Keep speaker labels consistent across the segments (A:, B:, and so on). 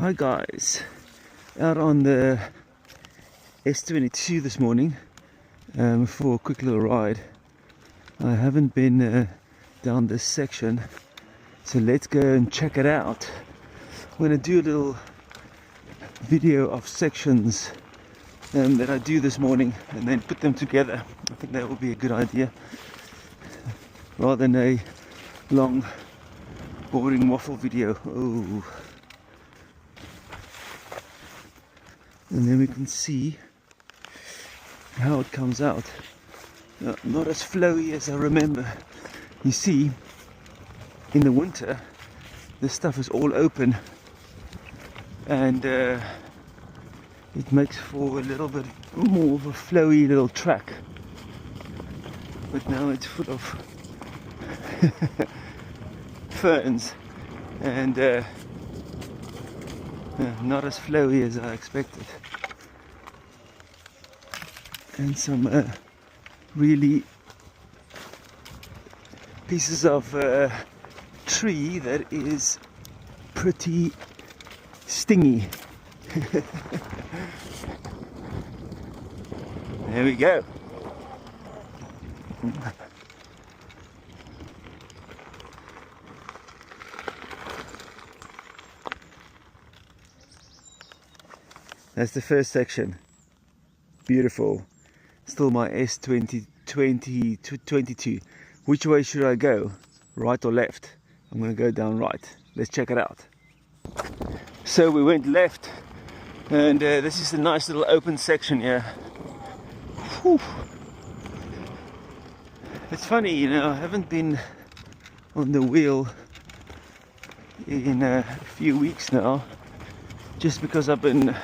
A: Hi guys, out on the S22 this morning for a quick little ride. I haven't been down this section, so let's go and check it out. I'm going to do a little video of sections that I do this morning and then put them together. I think that would be a good idea rather than a long boring waffle video. Oh. And then we can see how it comes out. Not as flowy as I remember. You see, in the winter this stuff is all open and it makes for a little bit more of a flowy little track, but now it's full of ferns and not as flowy as I expected, and some really pieces of tree that is pretty stingy. There we go. That's the first section. Beautiful. Still my S22. Which way should I go? Right or left? I'm going to go down right. Let's check it out. So we went left, and this is a nice little open section here. Whew. It's funny, you know, I haven't been on the wheel in a few weeks now, just because I've been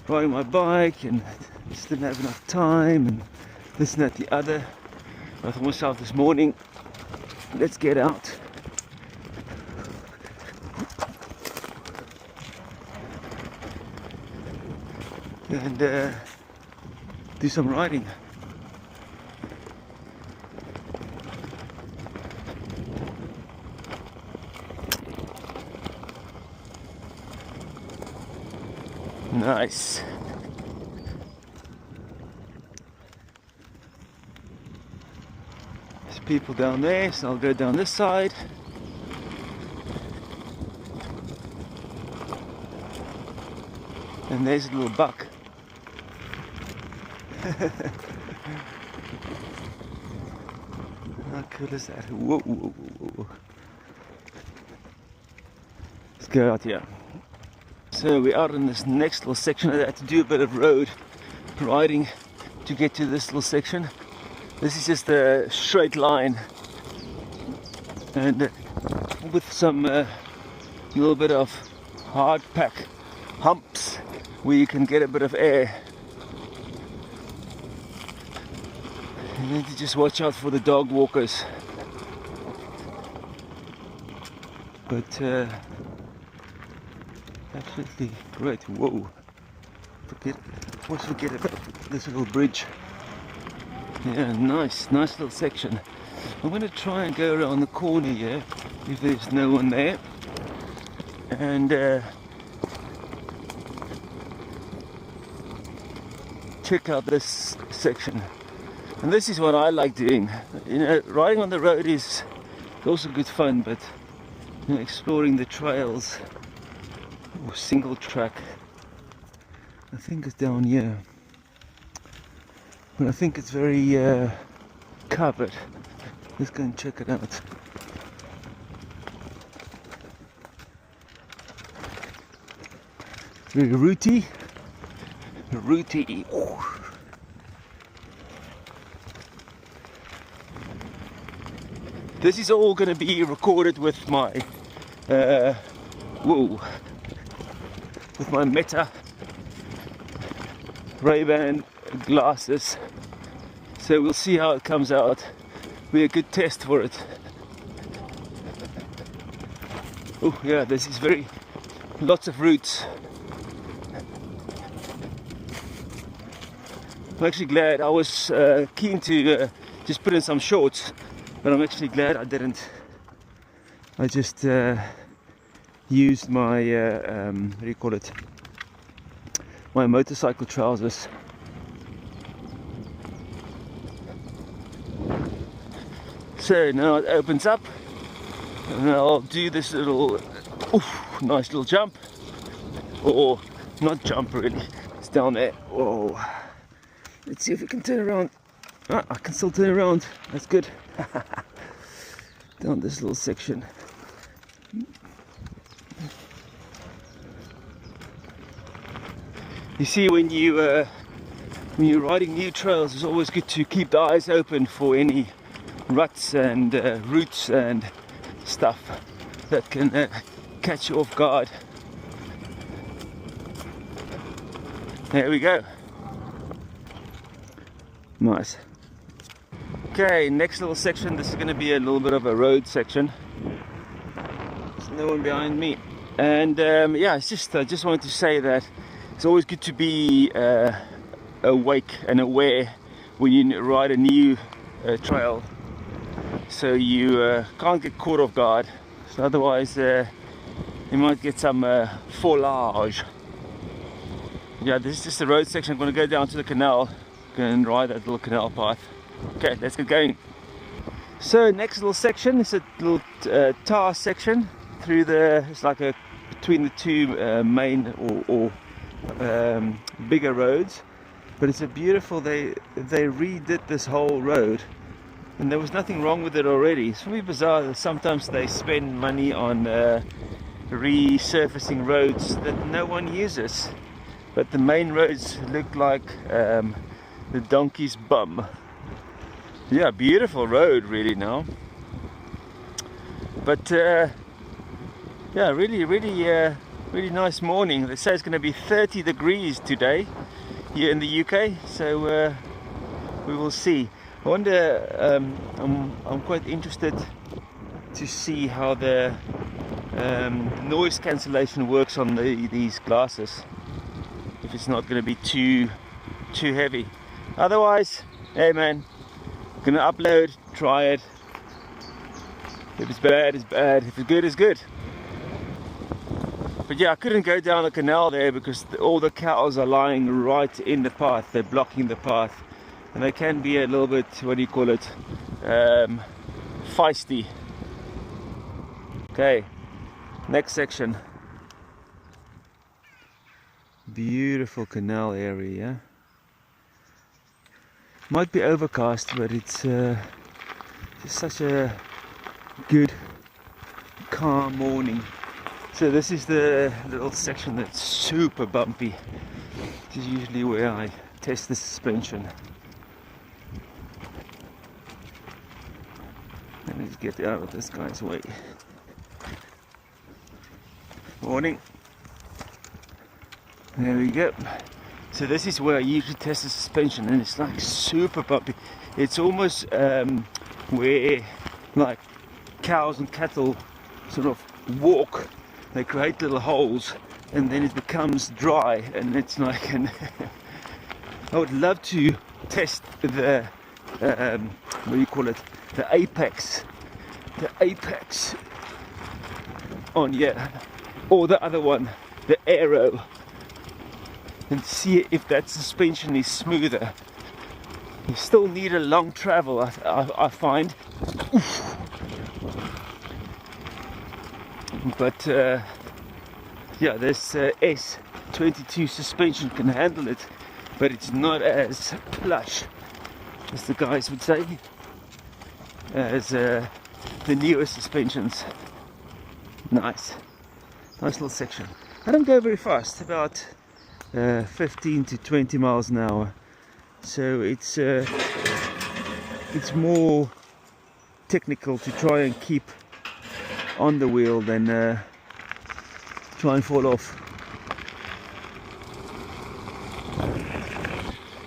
A: riding my bike and just didn't have enough time and this and that the other. I thought myself this morning, let's get out. And do some riding. Nice. There's people down there, so I'll go down this side. And there's a little buck. How cool is that? Whoa, whoa, whoa, whoa. Let's go out here. So we're out in this next little section. I had to do a bit of road riding to get to this little section. This is just a straight line, and with some little bit of hard pack humps where you can get a bit of air. You need to just watch out for the dog walkers. But absolutely great. Whoa! Always forget about this little bridge. Yeah, nice little section. I'm going to try and go around the corner here if there's no one there, and check out this section. And this is what I like doing. You know, riding on the road is also good fun, but you know, exploring the trails. Oh, single track. I think it's down here, but I think it's very covered. Let's go and check it out. Very rooty. Ooh. This is all going to be recorded with my with my Meta Ray-Ban glasses, so we'll see how it comes out. Be a good test for it. Oh yeah, this is lots of roots. I'm actually glad. I was keen to just put in some shorts, but I'm actually glad I didn't. I just used my what do you call it, my motorcycle trousers. So now it opens up, and I'll do this little nice little jump, or not jump really, it's down there. Whoa, let's see if we can turn around. Ah, I can still turn around, that's good. Down this little section. You see, when you're riding new trails, it's always good to keep the eyes open for any ruts and roots and stuff that can catch you off guard. There we go. Nice. Okay, next little section. This is going to be a little bit of a road section. There's no one behind me, and yeah, it's just I just wanted to say that it's always good to be awake and aware when you ride a new trail, so you can't get caught off guard. So otherwise, you might get some foulage. Yeah, this is just the road section. I'm going to go down to the canal and ride that little canal path. Okay, let's get going. So next little section is a little tar section through the, it's like a between the two main or bigger roads, but it's a beautiful, they redid this whole road, and there was nothing wrong with it already. It's really bizarre that sometimes they spend money on resurfacing roads that no one uses, but the main roads look like the donkey's bum. Yeah, beautiful road really now, but yeah, really nice morning. They say it's going to be 30 degrees today here in the UK, so we will see. I wonder, I'm quite interested to see how the noise cancellation works on these glasses, if it's not going to be too heavy. Otherwise, hey man, gonna upload, try it. If it's bad, it's bad. If it's good, it's good. But yeah, I couldn't go down the canal there because all the cows are lying right in the path. They're blocking the path, and they can be a little bit, what do you call it, feisty. Okay, next section. Beautiful canal area, yeah? Might be overcast, but it's just such a good, calm morning. So this is the little section that's super bumpy. This is usually where I test the suspension. Let me just get out of this guy's way. Morning. There we go. So this is where I usually test the suspension, and it's like super bumpy. It's almost where like cows and cattle sort of walk. They create little holes, and then it becomes dry, and it's like I would love to test the what do you call it? The apex on, yeah, or the other one, the aero, and see if that suspension is smoother. You still need a long travel, I find. Oof. But yeah, this S22 suspension can handle it, but it's not as plush, as the guys would say, as the newer suspensions. Nice little section. I don't go very fast, about 15 to 20 miles an hour, so it's more technical to try and keep on the wheel than try and fall off.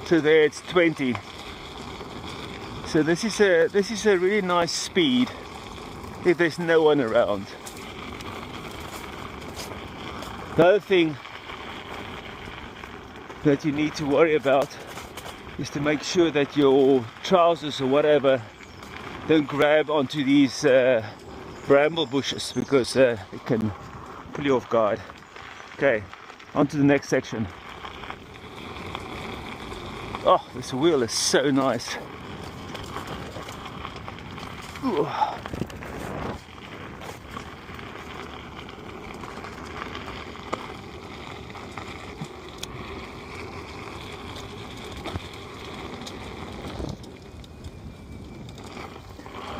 A: So there it's 20. So this is a really nice speed if there's no one around. The other thing that you need to worry about is to make sure that your trousers or whatever don't grab onto these bramble bushes, because it can pull you off guard. Okay, on to the next section. Oh, this wheel is so nice. Ooh.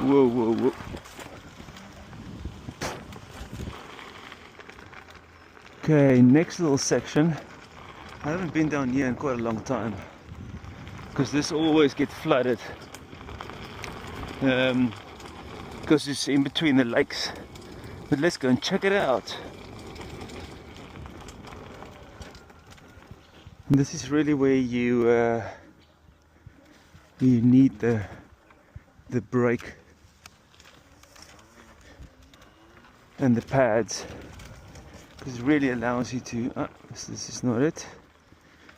A: Whoa, whoa, whoa. Okay, next little section. I haven't been down here in quite a long time because this always gets flooded because it's in between the lakes. But let's go and check it out. And this is really where you need the brake and the pads, because it really allows you to this is not it,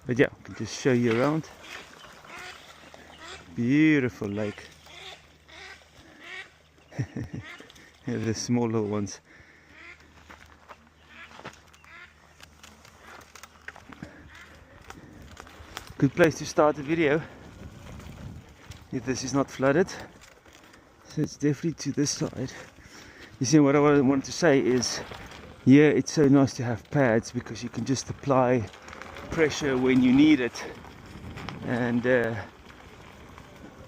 A: but yeah, I can just show you around. Beautiful lake. Yeah, the small little ones. Good place to start the video if this is not flooded. So it's definitely to this side. You see, what I wanted to say is, yeah, it's so nice to have pads because you can just apply pressure when you need it, and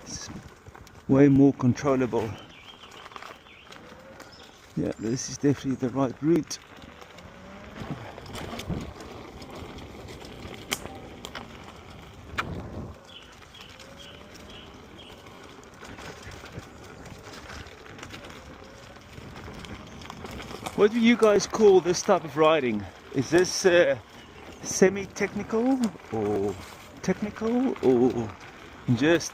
A: it's way more controllable. Yeah, this is definitely the right route. What do you guys call this type of riding? Is this semi-technical or technical or just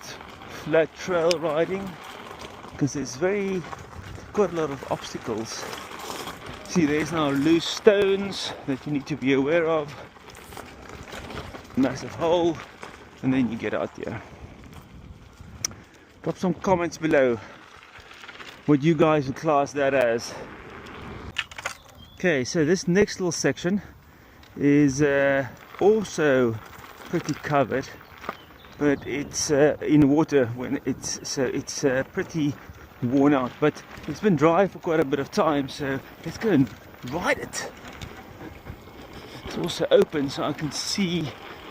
A: flat trail riding? Because there's quite a lot of obstacles. See, there's now loose stones that you need to be aware of. Massive hole, and then you get out here. Drop some comments below what you guys would class that as. Okay, so this next little section is also pretty covered, but it's in water when it's pretty worn out, but it's been dry for quite a bit of time, so let's go and ride it. It's also open, so I can see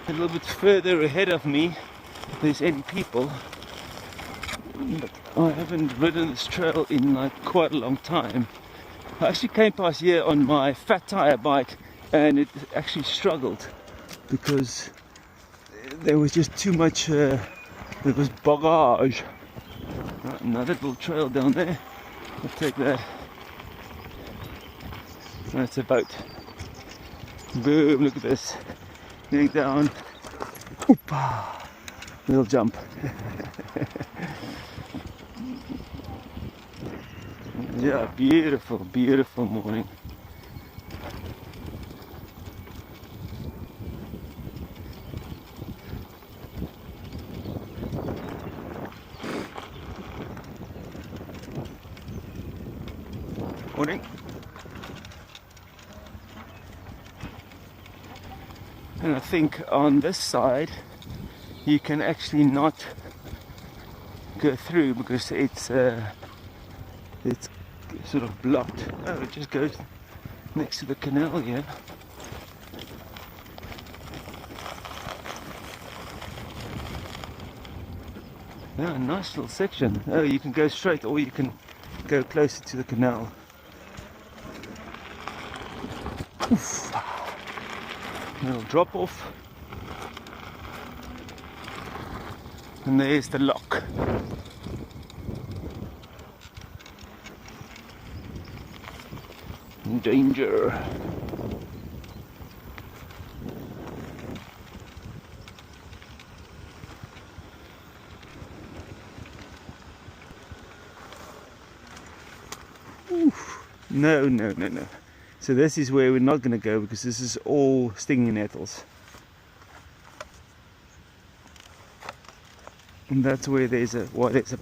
A: a little bit further ahead of me if there's any people, but I haven't ridden this trail in like quite a long time. I actually came past here on my fat tire bike and it actually struggled because there was just too much, there was bogage. Right, another little trail down there, I'll take that. That's a boat. Boom, look at this. Going down. Oopa! Little jump. Yeah, beautiful, beautiful morning. Morning. And I think on this side you can actually not go through because it's sort of blocked. Oh, it just goes next to the canal here. Oh, nice little section. Oh, you can go straight or you can go closer to the canal. Oof. Little drop off. And there's the lock. Danger. Oof. No. So this is where we're not going to go because this is all stinging nettles. And that's where there's a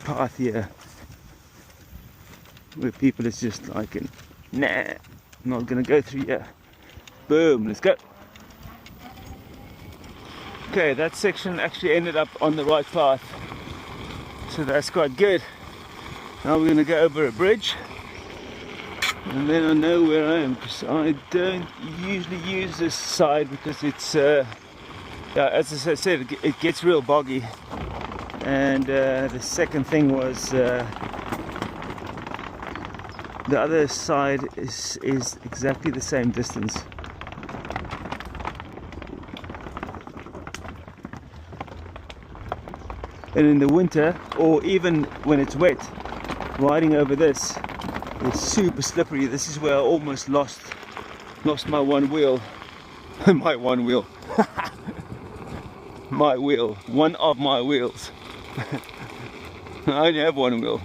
A: path here where people is just like, nah. I'm not gonna go through here. Boom, let's go. Okay, that section actually ended up on the right path, so that's quite good. Now we're gonna go over a bridge, and then I know where I am, because I don't usually use this side because it's yeah, as I said, it gets real boggy. And the second thing was the other side is exactly the same distance. And in the winter, or even when it's wet, riding over this is super slippery. This is where I almost lost my one wheel. My one wheel. My wheel. One of my wheels. I only have one wheel.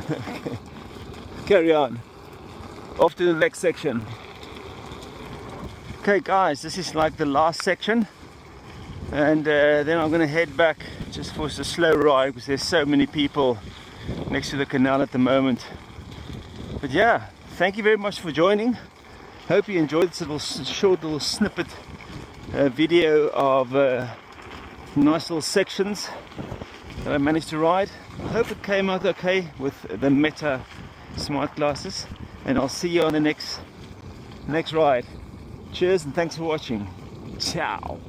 A: Okay. Carry on. Off to the next section. Okay guys, this is like the last section. And then I'm going to head back just for a slow ride, because there's so many people next to the canal at the moment. But yeah, thank you very much for joining. Hope you enjoyed this little short little snippet video of nice little sections that I managed to ride. I hope it came out okay with the Meta smart glasses, and I'll see you on the next ride. Cheers and thanks for watching. Ciao.